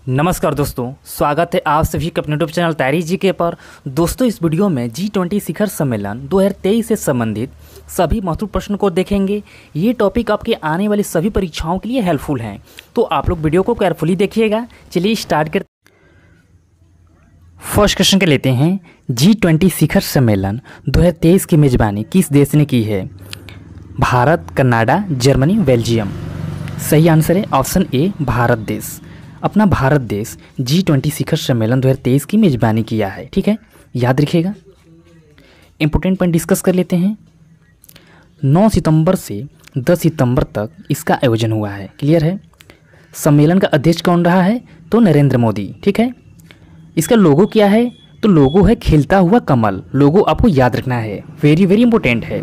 नमस्कार दोस्तों, स्वागत है आप सभी के अपने यूट्यूब चैनल तैयारी जीके पर। दोस्तों, इस वीडियो में G20 शिखर सम्मेलन 2023 से संबंधित सभी महत्वपूर्ण प्रश्नों को देखेंगे। ये टॉपिक आपके आने वाली सभी परीक्षाओं के लिए हेल्पफुल हैं, तो आप लोग वीडियो को केयरफुली देखिएगा। चलिए स्टार्ट करते। फर्स्ट क्वेश्चन के लेते हैं, G20 शिखर सम्मेलन 2023 की मेजबानी किस देश ने की है? Bharat, Canada, Germany, Belgium. सही आंसर है ऑप्शन ए, भारत देश। अपना भारत देश G20 शिखर सम्मेलन 2023 की मेजबानी किया है। ठीक है, याद रखिएगा। इंपॉर्टेंट पॉइंट डिस्कस कर लेते हैं। 9 सितंबर से 10 सितंबर तक इसका आयोजन हुआ है। क्लियर है। सम्मेलन का अध्यक्ष कौन रहा है? तो नरेंद्र मोदी। ठीक है। इसका लोगो क्या है? तो लोगो है खिलता हुआ कमल। लोगो आपको याद रखना है, वेरी वेरी इंपॉर्टेंट है।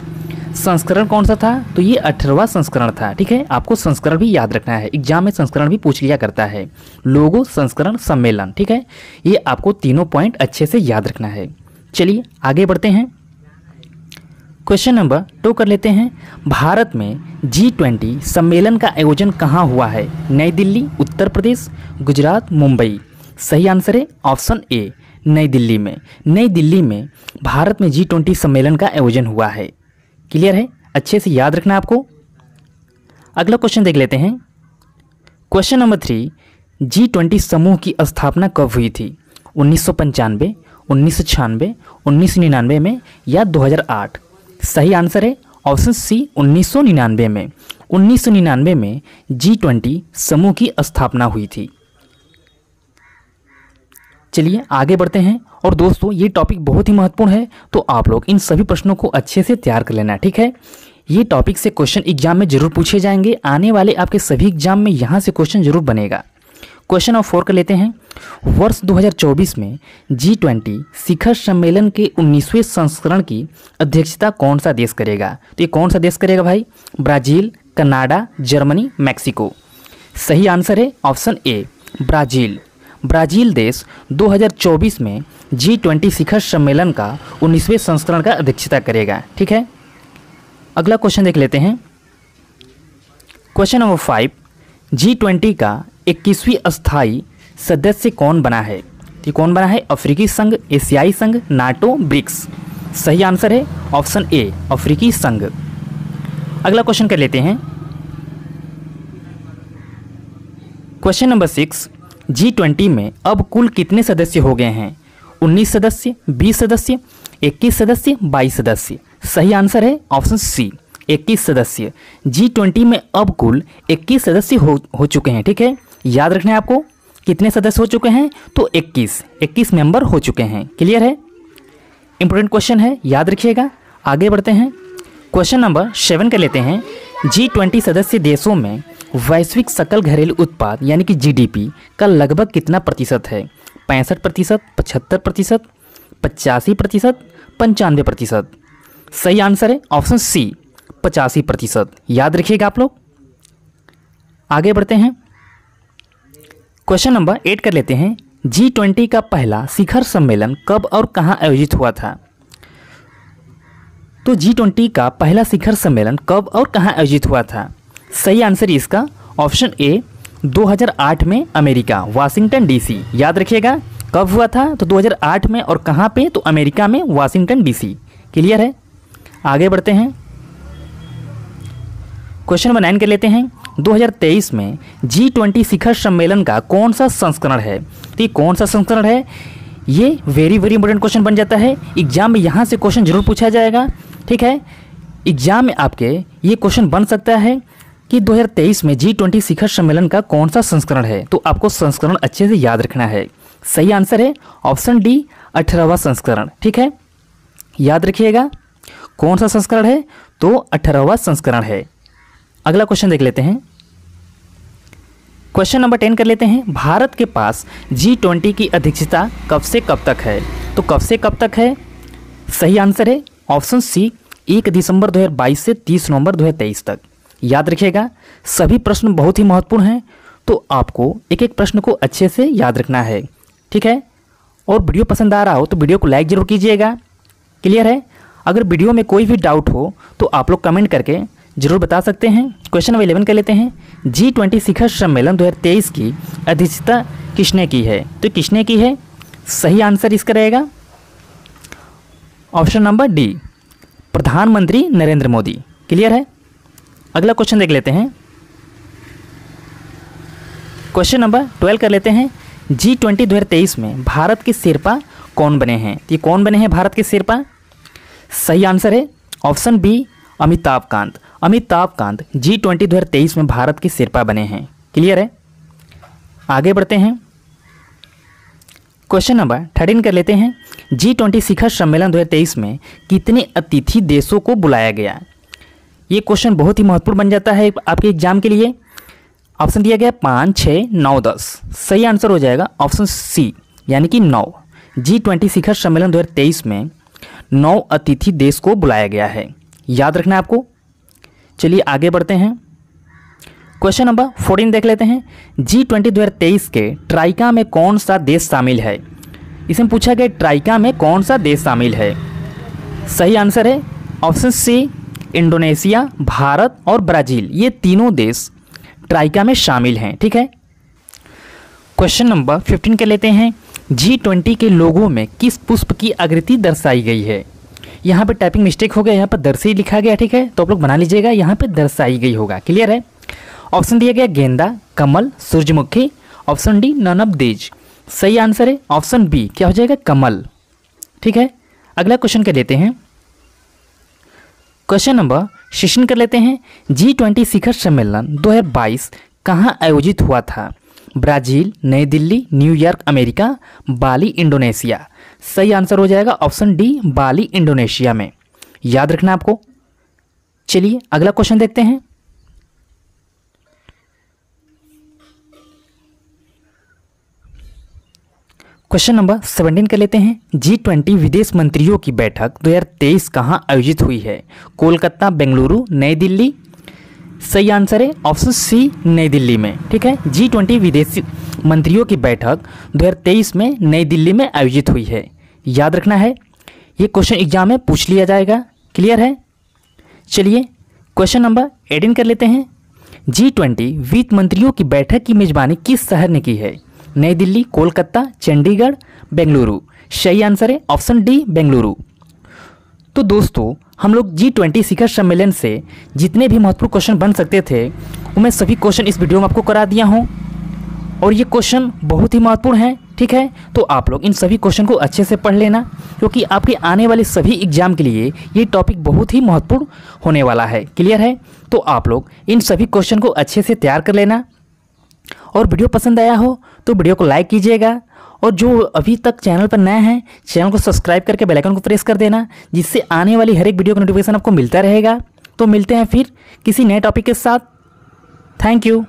संस्करण कौन सा था? तो ये 18वां संस्करण था। ठीक है, आपको संस्करण भी याद रखना है, एग्जाम में संस्करण भी पूछ लिया करता है। लोगो, संस्करण, सम्मेलन। ठीक है, ये आपको तीनों पॉइंट अच्छे से याद रखना है। चलिए आगे बढ़ते हैं। क्वेश्चन नंबर 2 कर लेते हैं। भारत में G20 सम्मेलन का आयोजन कहाँ हुआ है? नई दिल्ली, उत्तर प्रदेश, गुजरात, मुंबई। सही आंसर है ऑप्शन ए, नई दिल्ली में। नई दिल्ली में भारत में G20 सम्मेलन का आयोजन हुआ है। क्लियर है, अच्छे से याद रखना आपको। अगला क्वेश्चन देख लेते हैं। क्वेश्चन नंबर 3, G20 समूह की स्थापना कब हुई थी? 1995, 1996, 1999 में या 2008? सही आंसर है ऑप्शन सी, 1999 में। 1999 में G20 समूह की स्थापना हुई थी। चलिए आगे बढ़ते हैं। और दोस्तों, ये टॉपिक बहुत ही महत्वपूर्ण है, तो आप लोग इन सभी प्रश्नों को अच्छे से तैयार कर लेना। ठीक है, ये टॉपिक से क्वेश्चन एग्जाम में जरूर पूछे जाएंगे। आने वाले आपके सभी एग्जाम में यहाँ से क्वेश्चन जरूर बनेगा। क्वेश्चन नंबर 4 कर लेते हैं। वर्ष 2024 में G20 शिखर सम्मेलन के 19वें संस्करण की अध्यक्षता कौन सा देश करेगा? तो ये कौन सा देश करेगा भाई? Brazil, Canada, Germany, Mexico. सही आंसर है ऑप्शन ए, ब्राज़ील। ब्राज़ील देश 2024 में G20 शिखर सम्मेलन का 19वें संस्करण का अध्यक्षता करेगा। ठीक है, अगला क्वेश्चन देख लेते हैं। क्वेश्चन नंबर 5, G20 का 21वीं अस्थायी सदस्य कौन बना है? तो कौन बना है? अफ्रीकी संघ, एशियाई संघ, नाटो, ब्रिक्स। सही आंसर है ऑप्शन ए, अफ्रीकी संघ। अगला क्वेश्चन कर लेते हैं। क्वेश्चन नंबर 6, G20 में अब कुल कितने सदस्य हो गए हैं? 19 सदस्य, 20 सदस्य, 21 सदस्य, 22 सदस्य। सही आंसर है ऑप्शन सी, 21 सदस्य। G20 में अब कुल 21 सदस्य हो चुके हैं। ठीक है, याद रखना है आपको, कितने सदस्य हो चुके हैं? तो 21 मेंबर हो चुके हैं। क्लियर है, इंपॉर्टेंट क्वेश्चन है, याद रखिएगा। आगे बढ़ते हैं। क्वेश्चन नंबर 7 कर लेते हैं। G20 सदस्य देशों में वैश्विक सकल घरेलू उत्पाद यानी कि GDP का लगभग कितना प्रतिशत है? 65%, 75%, 85%, 95%। सही आंसर है ऑप्शन सी, 85%। याद रखिएगा आप लोग। आगे बढ़ते हैं। क्वेश्चन नंबर 8 कर लेते हैं। G20 का पहला शिखर सम्मेलन कब और कहां आयोजित हुआ था? तो G20 का पहला शिखर सम्मेलन कब और कहां आयोजित हुआ था? सही आंसर इसका ऑप्शन ए, 2008 में अमेरिका, वाशिंगटन DC। याद रखिएगा कब हुआ था? तो 2008 में। और कहाँ पे? तो अमेरिका में, वाशिंगटन DC। क्लियर है, आगे बढ़ते हैं। क्वेश्चन नंबर 9 कर लेते हैं। 2023 में G20 शिखर सम्मेलन का कौन सा संस्करण है? तो ये कौन सा संस्करण है? ये वेरी वेरी इंपॉर्टेंट क्वेश्चन बन जाता है। एग्जाम में यहाँ से क्वेश्चन जरूर पूछा जाएगा। ठीक है, एग्जाम में आपके ये क्वेश्चन बन सकता है कि 2023 में G20 शिखर सम्मेलन का कौन सा संस्करण है? तो आपको संस्करण अच्छे से याद रखना है। सही आंसर है ऑप्शन डी, 18वां संस्करण। ठीक है, याद रखिएगा कौन सा संस्करण है? तो 18वां संस्करण है। अगला क्वेश्चन देख लेते हैं। क्वेश्चन नंबर 10 कर लेते हैं। भारत के पास G20 की अध्यक्षता कब से कब तक है? तो कब से कब तक है? सही आंसर है ऑप्शन सी, 1 दिसंबर 2022 से 30 नवंबर 2023 तक। याद रखिएगा, सभी प्रश्न बहुत ही महत्वपूर्ण हैं, तो आपको एक एक प्रश्न को अच्छे से याद रखना है। ठीक है, और वीडियो पसंद आ रहा हो तो वीडियो को लाइक जरूर कीजिएगा। क्लियर है, अगर वीडियो में कोई भी डाउट हो तो आप लोग कमेंट करके जरूर बता सकते हैं। क्वेश्चन नंबर 11 कर लेते हैं। G20 शिखर सम्मेलन 2023 की अध्यक्षता किसने की है? तो किसने की है, सही आंसर इसका रहेगा ऑप्शन नंबर डी, प्रधानमंत्री नरेंद्र मोदी। क्लियर है? अगला क्वेश्चन देख लेते हैं। क्वेश्चन नंबर 12 कर लेते हैं। G20 2023 में भारत के शेरपा कौन बने हैं? ये कौन बने हैं भारत के शेरपा? सही आंसर है option B, Amitabh Kant. Amitabh Kant G20 2023 में भारत के शेरपा बने हैं। क्लियर है? आगे बढ़ते हैं। क्वेश्चन नंबर 13 कर लेते हैं। G20 शिखर सम्मेलन 2023 में कितने अतिथि देशों को बुलाया गया? ये क्वेश्चन बहुत ही महत्वपूर्ण बन जाता है आपके एग्जाम के लिए। ऑप्शन दिया गया 5, 6, 9, 10। सही आंसर हो जाएगा ऑप्शन सी, यानी कि 9। G20 शिखर सम्मेलन 2023 में 9 अतिथि देश को बुलाया गया है। याद रखना है आपको। चलिए आगे बढ़ते हैं। क्वेश्चन नंबर 14 देख लेते हैं। G20 2023 के ट्राइका में कौन सा देश शामिल है? इसमें पूछा गया ट्राइका में कौन सा देश शामिल है? सही आंसर है ऑप्शन सी, इंडोनेशिया, भारत और ब्राज़ील। ये तीनों देश ट्राइका में शामिल हैं। ठीक है। क्वेश्चन नंबर 15 के लेते हैं। G20 के लोगों में किस पुष्प की आकृति दर्शाई गई है? यहाँ पे टाइपिंग मिस्टेक हो गया, यहाँ पर दर्शाई लिखा गया। ठीक है, तो आप लोग बना लीजिएगा, यहाँ पे दर्शाई गई होगा। क्लियर है? ऑप्शन दिया गया गेंदा, कमल, सूरजमुखी। Option D, none of these. सही आंसर है ऑप्शन बी, क्या हो जाएगा, कमल। ठीक है। अगला क्वेश्चन के लेते हैं। क्वेश्चन नंबर 16 कर लेते हैं। G20 शिखर सम्मेलन 2022 कहाँ आयोजित हुआ था? ब्राज़ील, नई Delhi, New York America, Bali Indonesia. सही आंसर हो जाएगा ऑप्शन डी, बाली इंडोनेशिया में। याद रखना आपको। चलिए अगला क्वेश्चन देखते हैं। क्वेश्चन नंबर 17 कर लेते हैं। G20 विदेश मंत्रियों की बैठक 2023 कहाँ आयोजित हुई है? कोलकाता, बेंगलुरु, नई दिल्ली। सही आंसर है ऑप्शन सी, नई दिल्ली में। ठीक है। G20 विदेशी मंत्रियों की बैठक 2023 में नई दिल्ली में आयोजित हुई है। याद रखना है, ये क्वेश्चन एग्जाम में पूछ लिया जाएगा। क्लियर है? चलिए क्वेश्चन नंबर 18 कर लेते हैं। G20 वित्त मंत्रियों की बैठक की मेजबानी किस शहर ने की है? नई दिल्ली, कोलकाता, चंडीगढ़, बेंगलुरु। सही आंसर है ऑप्शन डी, बेंगलुरु। तो दोस्तों, हम लोग G20 शिखर सम्मेलन से जितने भी महत्वपूर्ण क्वेश्चन बन सकते थे वो मैं सभी क्वेश्चन इस वीडियो में आपको करा दिया हूँ, और ये क्वेश्चन बहुत ही महत्वपूर्ण है। ठीक है, तो आप लोग इन सभी क्वेश्चन को अच्छे से पढ़ लेना, क्योंकि आपके आने वाले सभी एग्जाम के लिए ये टॉपिक बहुत ही महत्वपूर्ण होने वाला है। क्लियर है? तो आप लोग इन सभी क्वेश्चन को अच्छे से तैयार कर लेना, और वीडियो पसंद आया हो तो वीडियो को लाइक कीजिएगा, और जो अभी तक चैनल पर नए हैं चैनल को सब्सक्राइब करके बेल आइकन को प्रेस कर देना, जिससे आने वाली हर एक वीडियो का नोटिफिकेशन आपको मिलता रहेगा। तो मिलते हैं फिर किसी नए टॉपिक के साथ। Thank you.